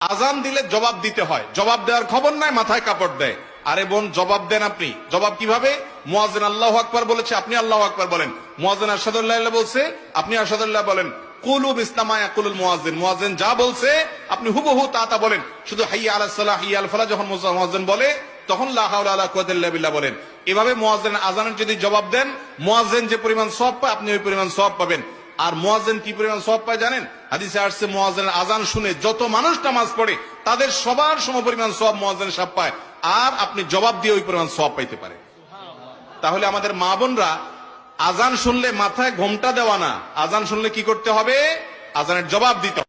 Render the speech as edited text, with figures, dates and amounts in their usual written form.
আজান দিলে জবাব দিতে হয়, জবাব দেওয়ার খবর নাই, মাথায় কাপড় দেয়। আরে বোন, জবাব দেন আপনি। জবাব কিভাবে? মুয়াজ্জিন আল্লাহু আকবার বলেছে, আপনি আল্লাহু আকবার বলেন। মুয়াজ্জিন আশহাদু আল্লা ইলাহা বলছে, আপনি আশহাদু আল্লাহ বলেন। কুলু বিসলামা ইয়াকুলুল মুয়াজ্জিন, মুয়াজ্জিন যা বলছে আপনি হুবহু তা বলেন। শুধু হাইয়া আলাস সালাহ, হাইয়া আল ফালাহ যখন মুয়াজ্জিন বলে তখন লা হাওলা ওয়ালা কুওয়াতা ইল্লা বিল্লাহ বলেন। এভাবে মুয়াজ্জিন আজানের যদি জবাব দেন, মুয়াজ্জিন যে পরিমাণ সওয়াব পায় আপনি ওই পরিমাণ সওয়াব পাবেন। আর মুয়াজ্জিন কি পরিমাণ সওয়াব পায় জানেন? হাদিসে আসছে মুয়াজ্জিনের আজান শুনে যত মানুষ নামাজ পড়ে তাদের সবার সমপরিমাণ সওয়াব মুয়াজ্জিন সাহেব পায়, আর আপনি জবাব দিয়ে ওই পরিমাণ সওয়াব পাইতে পারেন। তাহলে আমাদের মা বোনরা, আজান শুনলে মাথায় ঘোমটা দেওয়া না, আজান শুনলে কি করতে হবে? আজানের জবাব দিতে হবে।